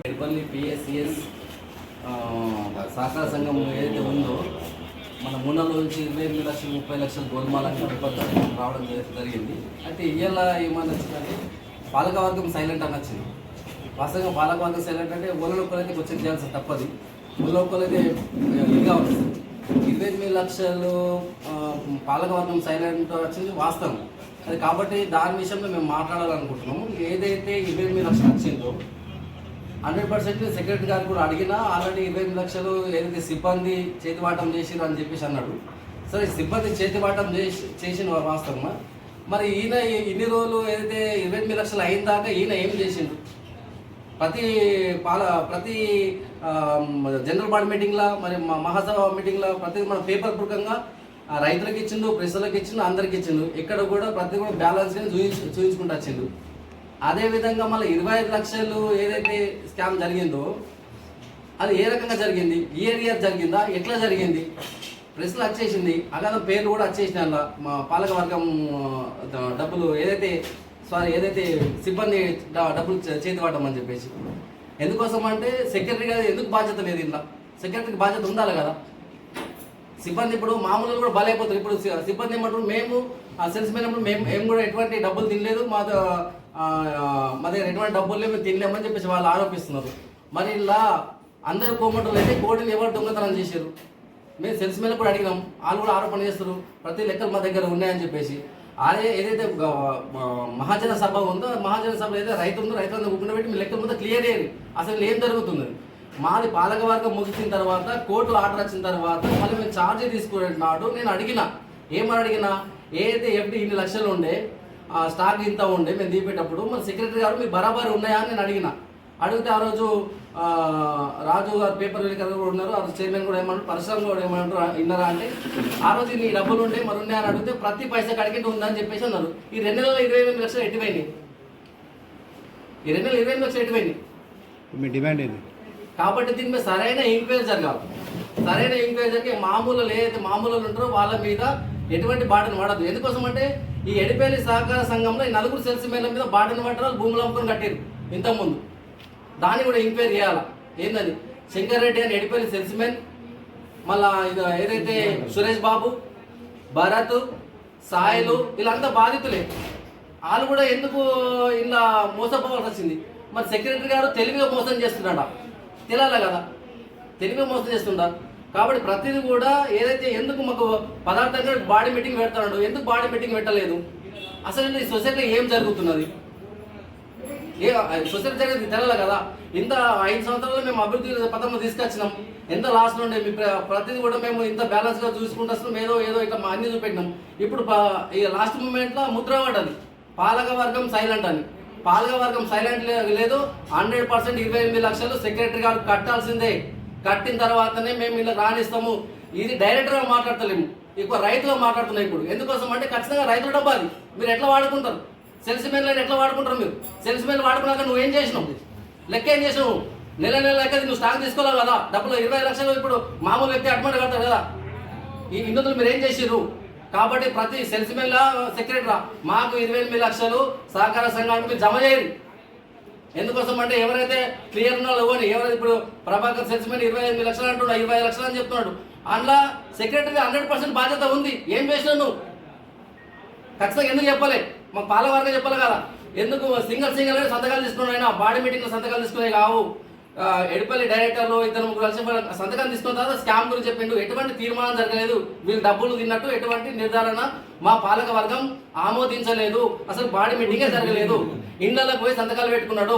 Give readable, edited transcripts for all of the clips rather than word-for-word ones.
Edapalli PSCS సహకార సంఘం ఏదైతే ఉందో మన మూడల నుంచి 28 లక్షలు 30 లక్షల గోల్మాలని రావడం జరిగింది. అయితే ఇవాళ ఏమని వచ్చిందంటే పాలకవర్గం సైలెంట్ అని వచ్చింది. వాస్తవంగా పాలకవర్గం సైలెంట్ అంటే ఊళ్ళోకలైతే క్వశ్చన్ చేయాల్సి తప్పది. ఊళ్ళోకలైతే ఇదిగా వస్తుంది. 28 లక్షలు పాలకవర్గం సైలెంట్ వచ్చింది వాస్తవం. అది కాబట్టి దాని విషయంలో మేము మాట్లాడాలనుకుంటున్నాము. ఏదైతే 28 లక్షలు వచ్చిందో 100% సెక్రటరీ గారు కూడా అడిగినా ఆల్రెడీ 28 లక్షలు ఏదైతే సిబ్బంది చేతివాటం చేసిరు అని చెప్పేసి అన్నాడు. సరే సిబ్బంది చేతివాటం చేసిన వాస్తవమా? మరి ఈయన ఇన్ని రోజులు ఏదైతే 28 లక్షలు అయిన దాకా ఈయన ఏం చేసిండు? ప్రతి జనరల్ బాడీ మీటింగ్లో మరి మహాసభ మీటింగ్లో ప్రతి మన పేపర్ పూర్వకంగా రైతులకు ఇచ్చిండు, ప్రజలకు ఇచ్చిండు, అందరికి ఇచ్చిండు. ఎక్కడ కూడా ప్రతి కూడా బ్యాలెన్స్గా చూపించుకుంటూ వచ్చిండు. అదేవిధంగా మళ్ళీ 25 లక్షలు ఏదైతే స్కామ్ జరిగిందో అది ఏ రకంగా జరిగింది, ఇయర్ జరిగిందా, ఎట్లా జరిగింది, ప్రెస్లో వచ్చేసింది. అలాగే పేర్లు కూడా వచ్చేసినాయి. అలా మా పాలక వర్గం డబ్బులు ఏదైతే సిబ్బంది డబ్బులు చేతివాటమని చెప్పేసి. ఎందుకోసం అంటే సెక్రటరీ గారు ఎందుకు బాధ్యత లేదు? ఇలా సెక్రటరీకి బాధ్యత ఉండాలి కదా. సిబ్బంది ఇప్పుడు మామూలుగా కూడా బలైపోతారు. ఇప్పుడు సిబ్బంది ఏమంటారు, మేము సెల్స్ పోయినప్పుడు మేము కూడా ఎటువంటి డబ్బులు తినలేదు, మా దగ్గర ఎటువంటి డబ్బులు లేవు, మేము తినలేమని చెప్పేసి వాళ్ళు ఆరోపిస్తున్నారు. మరి ఇలా అందరు కోమటలు అయితే కోడిని ఎవరు దొంగతనం చేశారు? మేము సెల్స్ మీద కూడా అడిగినాం, వాళ్ళు కూడా ఆరోపణ చేస్తారు ప్రతి లెక్కలు మా దగ్గర ఉన్నాయని చెప్పేసి. అదే ఏదైతే మహాజన సభ ఉందో మహాజన సభ ఏదైతే రైతు ఉందో రైతులందరూ కూర్చోబెట్టి మీ లెక్కల మీద క్లియర్ అయ్యేది అసలు ఏం జరుగుతుంది. మాది పాలకవర్గం ముగిసిన తర్వాత కోర్టు ఆర్డర్ వచ్చిన తర్వాత మళ్ళీ మేము ఛార్జీ తీసుకున్నాడు. నేను ఏమని అడిగినా ఏదైతే ఎఫ్డి ఇన్ని లక్షలు ఉండే స్టాక్ ఇంత ఉండే మేము దీపేటప్పుడు మన సెక్రటరీ గారు మీరు బరాబరి ఉన్నాయా అని నేను అడిగితే ఆ రోజు రాజు గారు పేపర్ విలేకరు కూడా ఉన్నారు, ఆ చైర్మన్ కూడా ఏమన్నారు, పరిశ్రమ కూడా ఏమంటారు విన్నారా అంటే ఆ రోజు నీ డబ్బులు ఉండే మరి ఉన్నాయని అడిగితే ప్రతి పైసా కడిగితే ఉందని చెప్పేసి అన్నారు. ఈ 2 నెలల 28 లక్షలు ఎట్టిపోయినాయి? ఈ 2 నెలల 28 లక్షలు ఎట్టిపోయినాయి? మీ డిమాండ్ ఏంది? కాబట్టి దీని మీద సరైన ఎంక్వైరీ జరగాలి. సరైన ఎంక్వైరీ జరిగి మామూలు ఏదైతే మామూలు ఉంటారో వాళ్ళ మీద ఎటువంటి బాటను పడదు. ఎందుకోసం అంటే ఈ ఎడిపల్లి సహకార సంఘంలో ఈ 4 సెల్స్ మేల మీద బాటను పట్టారు, భూములు అమ్ముకొని కట్టారు ఇంతకుముందు. దాన్ని కూడా ఎంక్వైరీ చేయాలి. ఏందని శంకర్ రెడ్డి అని ఎడిపల్లి సెల్స్మెన్, మళ్ళా ఇది ఏదైతే సురేష్ బాబు, భరత్, సాయిలు వీళ్ళంతా బాధితులే. వాళ్ళు కూడా ఎందుకు ఇలా మోసపోవాల్సి వచ్చింది? మరి సెక్రటరీ గారు తెలివిగా మోసం చేస్తున్నాడా? తెలియాలి కదా, తెలివిగా మోసం చేస్తుండా. కాబట్టి ప్రతిదీ కూడా ఏదైతే ఎందుకు మాకు పదార్థంగా బాడీ మీటింగ్ పెడతాడు, ఎందుకు బాడీ మీటింగ్ పెట్టలేదు? అసలు ఈ సొసైటీలో ఏం జరుగుతున్నది, సొసైటీ జరిగేది తెలియాలి కదా. ఇంత 5 సంవత్సరాలు మేము అభివృద్ధి పథంలో తీసుకొచ్చినాం, ఎంత లాస్ నుండి ప్రతిదీ కూడా మేము ఇంత బ్యాలెన్స్గా చూసుకుంటూ వస్తున్నాం. ఏదో ఇట్లా అన్ని చూపెట్టినాం. ఇప్పుడు ఈ లాస్ట్ మూమెంట్లో ముద్ర పడ్డది పాలక వర్గం సైలెంట్ అని. పాలక వర్గం సైలెంట్ లేదు. 100% 28 లక్షలు సెక్రటరీ గారు కట్టాల్సిందే. కట్టిన తర్వాతనే మేము ఇలా రాణిస్తాము. ఇది డైరెక్ట్గా మాట్లాడతలేము, ఎక్కువ రైతుగా మాట్లాడుతున్నాం ఇప్పుడు. ఎందుకోసం అంటే ఖచ్చితంగా రైతుల డబ్బా అది మీరు ఎట్లా వాడుకుంటారు? సెల్స్ మెన్లను ఎట్లా వాడుకుంటారు? మీరు సెల్స్ మెన్ వాడుకున్నాక నువ్వేం చేసినావు? లెక్క ఏం చేసినావు? నెల లెక్క నువ్వు స్టాక్ తీసుకోవాలి కదా. డబ్బులు 20 లక్షలు ఇప్పుడు మామూలు వ్యక్తి అడ్వాన్స్ కడతారు కదా. ఈ ఇందులో మీరు ఏం చేసిర్రు? కాబట్టి ప్రతి సెల్స్ మెన్ల సెక్రటరీ మాకు 28 లక్షలు సహకార సంఘానికి మీరు జమ చేయండి. ఎందుకోసం అంటే ఎవరైతే క్లియర్ ఉన్నారో ఎవరైతే ఇప్పుడు ప్రభాకర్ సెల్స్మెన్ 28 లక్షలు అంటున్నాడు, 25 లక్షలు అని చెప్తున్నాడు. అందులో సెక్రటరీ 100% బాధ్యత ఉంది. ఏం చేసినావు నువ్వు? ఖచ్చితంగా ఎందుకు చెప్పలే? మాకు పాలవర్గం చెప్పాలి కదా. ఎందుకు సింగల్ సంతకాలు తీసుకున్నాడు? అయినా బాడీ మీటింగ్లో సంతకాలు తీసుకునే కావు. ఎడిపల్లి డైరెక్టర్లు 2-3 కలిసి సంతకాలు తీసుకున్న తర్వాత స్కామ్ గురించి చెప్పిండు. ఎటువంటి తీర్మానం జరగలేదు, వీళ్ళు డబ్బులు తిన్నట్టు ఎటువంటి నిర్ధారణ మా పాలక వర్గం ఆమోదించలేదు. అసలు బాడీ మీటింగే జరగలేదు. ఇండ్లకు పోయి సంతకాలు పెట్టుకున్నాడు.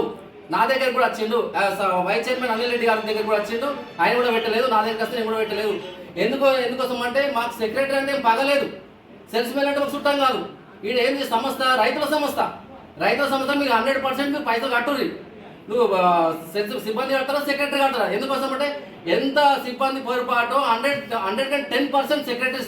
నా దగ్గర కూడా వచ్చిండు, వైస్ చైర్మన్ అనిల్ రెడ్డి గారి దగ్గర కూడా వచ్చిండు. ఆయన కూడా పెట్టలేదు, నా దగ్గర వస్తే నేను కూడా పెట్టలేదు. ఎందుకోసం అంటే మాకు సెక్రటరీ అంటే పగలేదు, సెల్స్ మెన్ అంటే మాకు చుట్టం కాదు. ఈడ ఏంది సంస్థ? రైతుల సంస్థ మీరు 100% మీరు పైసలు కట్టుర్రి. నువ్వు సిబ్బంది కడతారా, సెక్రటరీ కడతారా? ఎందుకోసం అంటే ఎంత సిబ్బంది పొరపాటు 110% సెక్రటరీ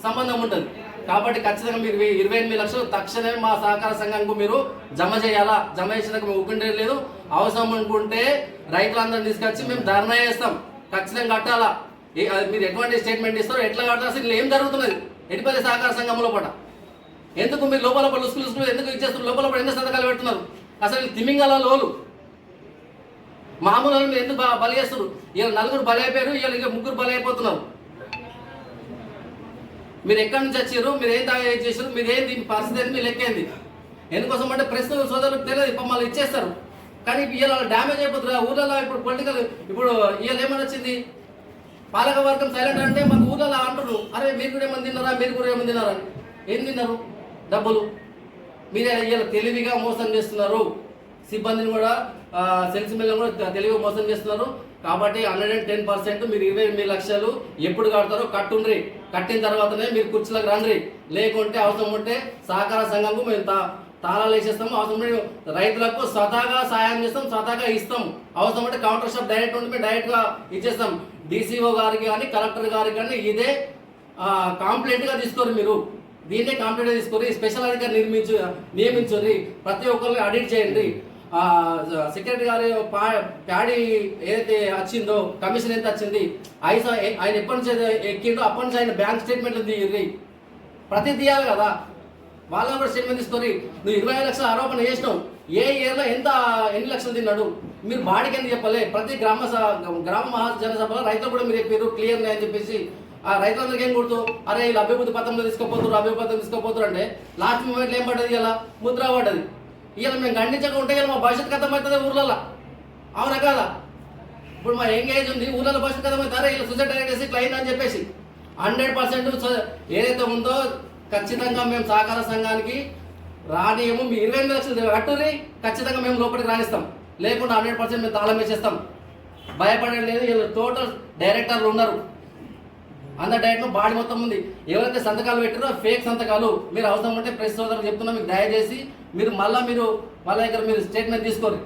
సంబంధం ఉంటుంది. కాబట్టి ఖచ్చితంగా మీరు 28 లక్షలు తక్షణమే మా సహకార సంఘానికి మీరు జమ చేయాలా. జమ చేసినాక మేము ఊకుంటే లేదు. అవసరం అనుకుంటే రైతులందరినీ తీసుకొచ్చి మేము ధర్నా చేస్తాం. ఖచ్చితంగా కట్టాలా. మీరు ఎటువంటి స్టేట్మెంట్ ఇస్తారో ఎట్లా కట్టాలి, అసలు ఏం జరుగుతున్నది ఎడిపల్లి సహకార సంఘంలో పట ఎందుకు మీరు లోపల లుసుకులు ఎందుకు ఇచ్చేస్తారు? లోపల ఎందుకు సంతకాలు పెడుతున్నారు? అసలు తిమింగల లోలు మామూలు వాళ్ళని ఎందుకు బలి చేస్తారు? ఇలా నలుగురు బలి అయిపోయారు, ఇలా ఇంకా ముగ్గురు బలి అయిపోతున్నారు. మీరు ఎక్కడి నుంచి వచ్చారు? మీరు ఏం చేశారు? మీరు ఏంది పరిస్థితి ఏంది? మీ లెక్క ఏంది? ఎందుకోసం అంటే ప్రెస్ సోదరులకు తెలియదు, మళ్ళీ ఇచ్చేస్తారు. కానీ ఇలా డ్యామేజ్ అయిపోతుంది ఊళ్ళలో. ఇప్పుడు పొలిటికల్ ఇప్పుడు ఇవాళ ఏమని వచ్చింది, పాలక వర్గం సైలెంట్ అంటే మాకు ఊళ్ళలో అంటారు, అరే మీరు కూడా ఏమని తిన్నారా, మీరు కూడా ఏమని తిన్నారా? ఏం తిన్నారు? డబ్బులు. మీరే ఇలా తెలివిగా మోసం చేస్తున్నారు. సిబ్బందిని కూడా సెల్స్ మిల్లను కూడా తెలివిగా మోసం చేస్తున్నారు. కాబట్టి 110% మీరు 28 లక్షలు ఎప్పుడు కడతారో కట్టుండ్రి. కట్టిన తర్వాతనే మీరు కుర్చీలకు రండి. లేకుంటే అవసరం ఉంటే సహకార సంఘంకు మేము తాళాలు వేసేస్తాము. అవసరం ఉంటే రైతులకు స్వతహాగా సాయం చేస్తాం, స్వతహాగా ఇస్తాం. అవసరం ఉంటే కౌంటర్ షాప్ డైరెక్ట్ ఉంటే మేము డైరెక్ట్గా ఇచ్చేస్తాం. డీసీఓ గారికి కానీ కలెక్టర్ గారికి కానీ ఇదే కాంప్లైంట్గా తీసుకోరు. మీరు దీన్నే కాంప్లైంట్గా తీసుకోరు. స్పెషల్ అధికారి నియమించుర్రి. ప్రతి ఒక్కరిని ఆడిట్ చేయండి. సెక్రటరీ గారి ప్యాడీ ఏదైతే వచ్చిందో కమిషన్ ఎంత వచ్చింది, ఆయన ఎప్పటి నుంచి ఎక్కిండో అప్పటి నుంచి ఆయన బ్యాంక్ స్టేట్మెంట్లు తీయండి. ప్రతి తీయాలి కదా. వాళ్ళని కూడా స్టేట్మెంట్ తీసుకొని నువ్వు 25 లక్షల ఆరోపణ చేసినావు, ఏ ఇయర్లో ఎన్ని లక్షలు తిన్నాడు, మీరు బాడీకి ఎందుకు చెప్పలే? ప్రతి గ్రామ మహాజన సభలో రైతులు కూడా మీరు చెప్పారు క్లియర్ అని చెప్పేసి. ఆ రైతులందరికీ ఏం గుర్తు, అరే వీళ్ళు అభివృద్ధి పథంలో తీసుకోపోతారు అంటే లాస్ట్ మూమెంట్లో ఏం పడ్డది? ఇలా ముద్ర పడ్డది. ఇలా మేము ఖండించక ఉంటే మా భవిష్యత్ కథం అవుతుంది ఊర్లలో. అవునా కాదా? ఇప్పుడు మా ఎంగేజ్ ఉంది, ఊర్లలో భవిష్యత్ కథం అవుతారా? ఇలా సూసైడ్ డైరెక్ట్ చేసి ఇట్లా అయిందని చెప్పేసి 100% ఏదైతే ఉందో ఖచ్చితంగా మేము సహకార సంఘానికి రానియము. మీ 28 లక్షలు కట్టుని ఖచ్చితంగా మేము లోపలికి రాణిస్తాం. లేకుండా 100% మేము తాళం వేసేస్తాం. భయపడలేదు. వీళ్ళు టోటల్ డైరెక్టర్లు ఉన్నారు. అందరు డైరెక్టర్ బాడీ మొత్తం ఉంది. ఎవరైతే సంతకాలు పెట్టారో ఫేక్ సంతకాలు. మీరు అవసరం ఉంటే ప్రెస్ సోదరులు చెప్తున్నా, మీకు దయచేసి మీరు వాళ్ళ దగ్గర మీరు స్టేట్మెంట్ తీసుకోరు.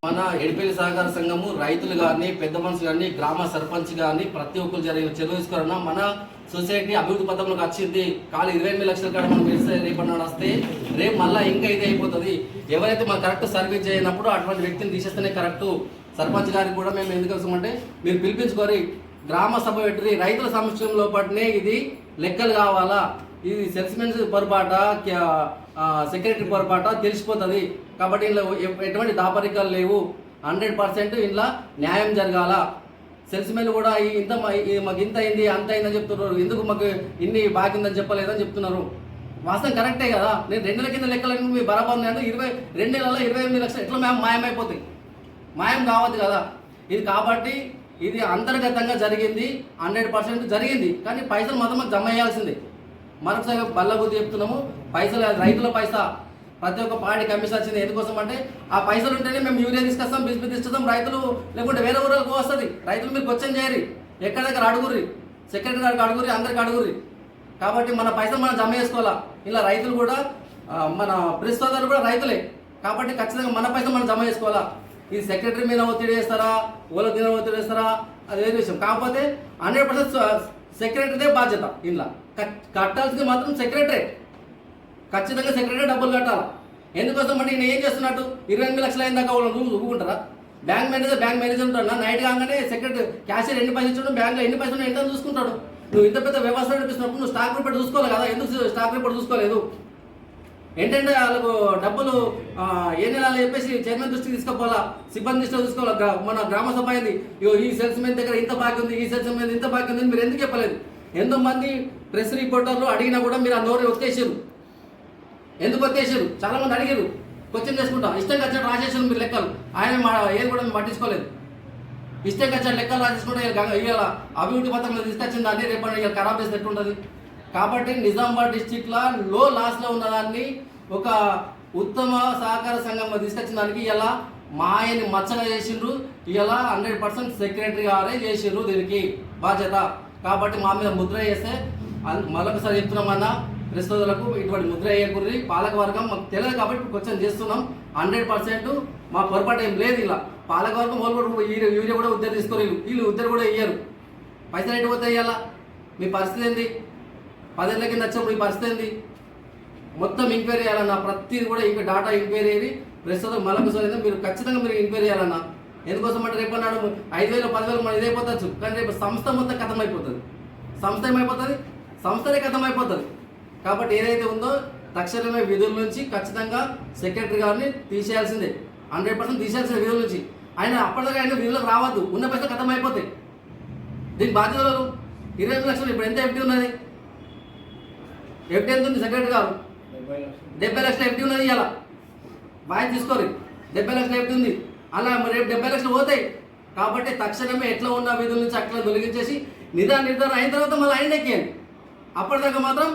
మన ఎడిపల్లి సహకార సంఘము రైతులు కానీ, పెద్ద మనుషులు కానీ, గ్రామ సర్పంచ్ కానీ ప్రతి ఒక్కరు జరిగిన చర్యలు తీసుకోరన్నా. మన సొసైటీ అభివృద్ధి పథంలోకి వచ్చింది. కాలు 28 లక్షల కాడ మనం రేపటి వస్తే రేపు మళ్ళీ ఇంకా ఇది అయిపోతుంది. ఎవరైతే మనం కరెక్ట్ సర్వీస్ చేయనప్పుడు అటువంటి వ్యక్తిని తీసేస్తేనే కరెక్ట్. సర్పంచ్ గారికి కూడా మేము ఎందుకు వస్తామంటే మీరు పిలిపించుకొని గ్రామ సభ పెట్టి రైతుల సమక్షంలో పట్టినే ఇది లెక్కలు కావాలా, ఇది సెల్స్మెన్స్ పొరపాట, సెక్రటరీ పొరపాట తెలిసిపోతుంది. కాబట్టి ఇందులో ఎటువంటి దాపరికాలు లేవు. 100% ఇంట్లో న్యాయం జరగాల. సెల్స్మెన్ కూడా మాకు ఇంత అయింది అంత అయిందని చెప్తున్నారు. ఎందుకు మాకు ఇన్ని బాకిందని చెప్పలేదని చెప్తున్నారు. వాస్తవం కరెక్టే కదా. నేను 2 నెలల కింద లెక్కలన్నీ మీ బరాబర్ అంటే 2 నెలల్లో 28 లక్షలు ఎట్లా మాయమైపోతాయి? మాయం కావద్దు కదా ఇది. కాబట్టి ఇది అంతర్గతంగా జరిగింది, 100% జరిగింది. కానీ పైసలు మాత్రం మాకు జమ అయ్యాల్సిందే. మరొకసారి బల్లబుద్ధి చెప్తున్నాము. పైసలు రైతుల పైసా ప్రతి ఒక్క పార్టీ కమిషన్ వచ్చింది. ఎందుకోసం అంటే ఆ పైసలు ఉంటేనే మేము యూరియా తీసుకొస్తాం, బిస్బి తీసుకొస్తాం. రైతులు లేకుంటే వేరే ఊళ్ళకు వస్తుంది. రైతులు మీరు క్వశ్చన్ చేయరు, ఎక్కడ దగ్గర అడుగుర్రి, సెక్రటరీ గారికి అడుగుర్రి, అందరికి అడుగుర్రి. కాబట్టి మన పైసలు మనం జమ చేసుకోవాలా. ఇలా రైతులు కూడా మన ప్రెస్ సోదరులు కూడా రైతులే. కాబట్టి ఖచ్చితంగా మన పైసలు మనం జమ చేసుకోవాలా. ఈ సెక్రటరీ మీద ఒత్తిడి వేస్తారా, ఓల మీద ఒత్తిడి వేస్తారా, అది వేరే విషయం. కాకపోతే 100% సెక్రటరీదే బాధ్యత. ఇలా కట్టాల్సింది మాత్రం సెక్రటరీ. ఖచ్చితంగా సెక్రటరీ డబ్బులు కట్టాలి. ఎందుకోసం అంటే నేను ఏం చేస్తున్నట్టు 28 లక్షలు అయిన దాకా వాళ్ళు ఊరుకుంటారా? బ్యాంక్ మేనేజర్ ఉంటాడు. నైట్ కాగానే సెక్రటరీ క్యాషియర్ ఎన్ని పైసలు ఇచ్చాడు, బ్యాంక్లో ఎన్ని పైసలు ఎంత చూసుకుంటాడు. నువ్వు ఇంత పెద్ద వ్యవస్థ నడిపిస్తున్నప్పుడు నువ్వు స్టాక్ రిపోర్ట్ చూసుకోవాలి కదా. ఎందుకు స్టాక్ రిపోర్ట్ చూసుకోలేదు? ఏంటంటే వాళ్ళకు డబ్బులు ఏ నెలలో చెప్పేసి చైర్మన్ దృష్టికి తీసుకోవాలా, సిబ్బంది దృష్టిలో తీసుకోవాలా. మన గ్రామ సభ అయింది, ఈ సెల్స్ మెన్ దగ్గర ఇంత బాకీ ఉంది, ఈ సెల్స్ మెన్ ఇంత బాకీ ఉంది, మీరు ఎందుకు చెప్పలేదు? ఎంతోమంది ప్రెస్ రిపోర్టర్లు అడిగినా కూడా మీరు ఆ నోరు ఒత్తేసారు. ఎందుకు వచ్చేసారు? చాలా మంది అడిగారు, క్వశ్చన్ చేసుకుంటాం. ఇష్టంగా వచ్చినట్టు రాసేసారు మీరు లెక్కలు. ఆయన ఏది కూడా మేము పట్టించుకోలేదు. ఇష్టంగా వచ్చినట్టు లెక్కలు రాసేసుకుంటే ఇవాళ అభివృద్ధి పథకంలో తీసుకొచ్చిన దాన్ని రేపు ఇవాళ ఖరాబ్ చేసి ఎట్లుంటుంది. కాబట్టి నిజామాబాద్ డిస్టిక్లో లో లాస్లో ఉన్నదాన్ని ఒక ఉత్తమ సహకార సంఘంలో తీసుకొచ్చిన దానికి ఇలా మాయని మచ్చగా చేసిండ్రు. ఇలా 100% సెక్రటరీ గారే చేసిండ్రు దీనికి బాధ్యత. కాబట్టి మా మీద ముద్ర వేస్తే మరొకసారి చెప్తున్నామన్నా ప్రస్తుతులకు ఇటువంటి ముద్ర వేయకూడదు. పాలకవర్గం మాకు తెలియదు కాబట్టి క్వశ్చన్ చేస్తున్నాం. 100% మా పొరపాటు ఏం లేదు. ఇలా పాలకవర్గం వాళ్ళు కూడా యూరియా కూడా ఉద్దరు తీసుకోరు, వీళ్ళు ఉద్దరు కూడా ఇయ్యరు. పైసలు ఎటు పోతే ఇవ్వాలా? మీ పరిస్థితి ఏంది? 10 ఏళ్ళ కింద వచ్చినప్పుడు ఈ పరిస్థితి ఏంది? మొత్తం ఎంక్వైరీ చేయాలన్నా. ప్రతిది కూడా ఇంకా డాటా ఎంక్వైరీ అయ్యి ప్రస్తుతం మరొకసారి మీరు ఖచ్చితంగా మీరు ఎంక్వైరీ చేయాలన్నా. ఎందుకోసం అంటే రేపు అన్నాడు 5,000 10,000 మనం ఇదైపోవచ్చు. కానీ రేపు సంస్థ మొత్తం కథం అయిపోతుంది. సంస్థ ఏమైపోతుంది? సంస్థనే కథం అయిపోతుంది. కాబట్టి ఏదైతే ఉందో తక్షణమే విధుల నుంచి ఖచ్చితంగా సెక్రటరీ గారిని తీసేయాల్సిందే, 100% తీసేయాల్సిన విధుల నుంచి. ఆయన అప్పటిదాకా ఆయన విధులకు రావద్దు, ఉన్న పైసలు ఖతం అయిపోతాయి. దీనికి బాధ్యతలు 20 లక్షలు. ఇప్పుడు ఎంత ఎఫ్టీ ఉన్నది? ఎఫ్టీ ఎంత ఉంది సెక్రటరీ గారు? 70 లక్షల ఎఫ్టీ ఉన్నది. ఇలా బాగా తీసుకోరు, 70 లక్షల ఎఫ్టీ ఉంది. అలా రేపు 70 లక్షలు పోతాయి. కాబట్టి తక్షణమే ఎట్లా ఉన్న విధుల నుంచి అట్లా తొలగించేసి నిర్ధారణ అయిన తర్వాత మళ్ళీ ఆయన ఎక్కేయండి. అప్పటిదాకా మాత్రం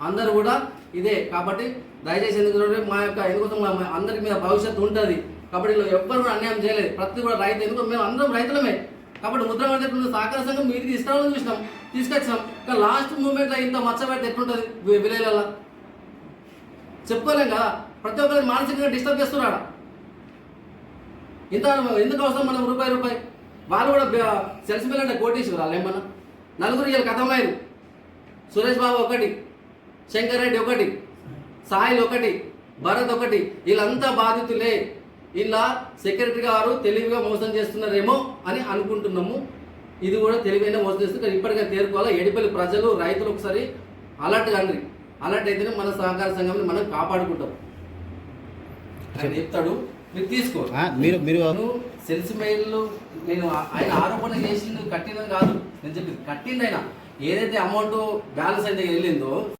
అందరూ కూడా ఇదే. కాబట్టి దయచేసి ఎందుకు మా యొక్క ఎందుకోసం అందరి మీద భవిష్యత్తు ఉంటుంది. కాబట్టి వీళ్ళు ఎవ్వరు కూడా అన్యాయం చేయలేదు. ప్రతి కూడా రైతు, ఎందుకు మేము అందరం రైతులమే. కాబట్టి ముద్ర పడితే సహకార సంఘం మీరు తీసుకురావాలని చూసినాం, తీసుకొచ్చినాం. కానీ లాస్ట్ మూమెంట్లో ఇంత మచ్చ పెడితే ఎట్లుంటుంది విలేజ్లలో చెప్పుకోలేం కదా. ప్రతి ఒక్కరికి మానసికంగా డిస్టర్బ్ చేస్తున్నాడు. ఇంత ఎందుకు అవసరం మనం రూపాయి వాళ్ళు కూడా సెల్స్ బిల్ అంటే కోటేశ్వరు వాళ్ళు ఏమన్నా నలుగురు వీళ్ళు కథమయ్యారు. సురేష్ బాబు ఒకటి, శంకర్ రెడ్డి ఒకటి, సాయిల్ ఒకటి, భరత్ ఒకటి, వీళ్ళంతా బాధితులే. ఇలా సెక్రటరీ గారు తెలివిగా మోసం చేస్తున్నారేమో అని అనుకుంటున్నాము. ఇది కూడా తెలివైన మోసం చేస్తున్నారు. ఇప్పటికే తేరుకోవాలా. ఎడిపల్లి ప్రజలు రైతులు ఒకసారి అలర్ట్ కండి. అలర్ట్ అయితేనే మన సహకార సంఘాన్ని మనం కాపాడుకుంటాం. ఆయన చెప్తాడు, మీరు తీసుకో. మీరు సెల్స్ మెయిల్ నేను ఆయన ఆరోపణ చేసి కట్టిన కాదు, నేను చెప్పింది కట్టింది. ఆయన ఏదైతే అమౌంట్ బ్యాలెన్స్ అయితే వెళ్ళిందో